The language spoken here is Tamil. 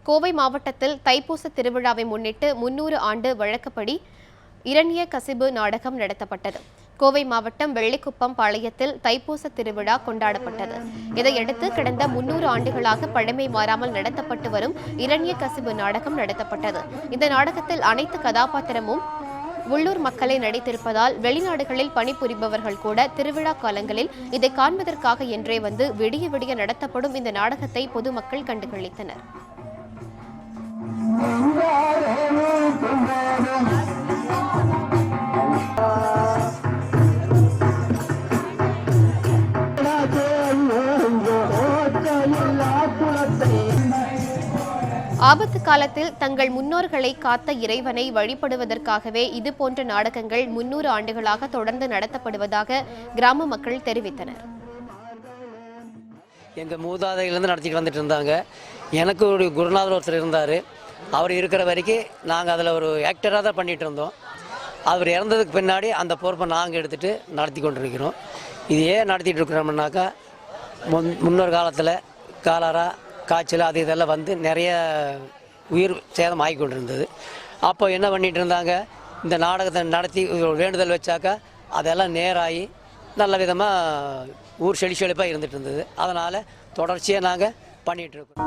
கோவை மாவட்டத்தில் தைப்பூச திருவிழாவை முன்னிட்டு 300 ஆண்டு வழக்கப்படி இரணிய கசிபு நாடகம் நடத்தப்பட்டது. கோவை மாவட்டம் வெள்ளிக்குப்பம் பாளையத்தில் தைப்பூச திருவிழா கொண்டாடப்பட்டது. இதையடுத்து கடந்த 300 ஆண்டுகளாக பழமை மாறாமல் நடத்தப்பட்டு வரும் இரணிய கசிபு நாடகம் நடத்தப்பட்டது. இந்த நாடகத்தில் அனைத்து கதாபாத்திரமும் உள்ளூர் மக்களை நடித்திருப்பதால் வெளிநாடுகளில் பணிபுரிபவர்கள் கூட திருவிழா காலங்களில் இதை காண்பதற்காக என்றே வந்து விடிய விடிய நடத்தப்படும் இந்த நாடகத்தை பொதுமக்கள் கண்டுகளித்தனர். ஆபத்து காலத்தில் தங்கள் முன்னோர்களை காத்த இறைவனை வழிபடுவதற்காகவே இதுபோன்ற நாடகங்கள் 300 ஆண்டுகளாக தொடர்ந்து நடத்தப்படுவதாக கிராம மக்கள் தெரிவித்தனர். எங்கள் மூதாதையிலேருந்து நடத்திட்டு வந்துட்டு இருந்தாங்க. எனக்கு ஒரு குருநாதர் ஒருத்தர் இருந்தார். அவர் இருக்கிற வரைக்கும் நாங்கள் அதில் ஒரு ஆக்டராக தான் பண்ணிகிட்டு இருந்தோம். அவர் இறந்ததுக்கு பின்னாடி அந்த பொறுப்பை நாங்கள் எடுத்துகிட்டு நடத்தி கொண்டிருக்கிறோம். இது ஏன் நடத்திட்டு இருக்கிறோம்னாக்கா, முன்னொரு காலத்தில் காலரா காய்ச்சல் அது இதெல்லாம் வந்து நிறைய உயிர் சேதம் ஆகி கொண்டிருந்தது. அப்போ என்ன பண்ணிகிட்டு இருந்தாங்க, இந்த நாடகத்தை நடத்தி வேண்டுதல் வச்சாக்கா அதெல்லாம் நேராகி நல்ல விதமாக ஊர் செழிப்பாக இருந்துகிட்டு இருந்தது. அதனால் தொடர்ச்சியாக நாங்கள் பண்ணிகிட்ருக்கோம்.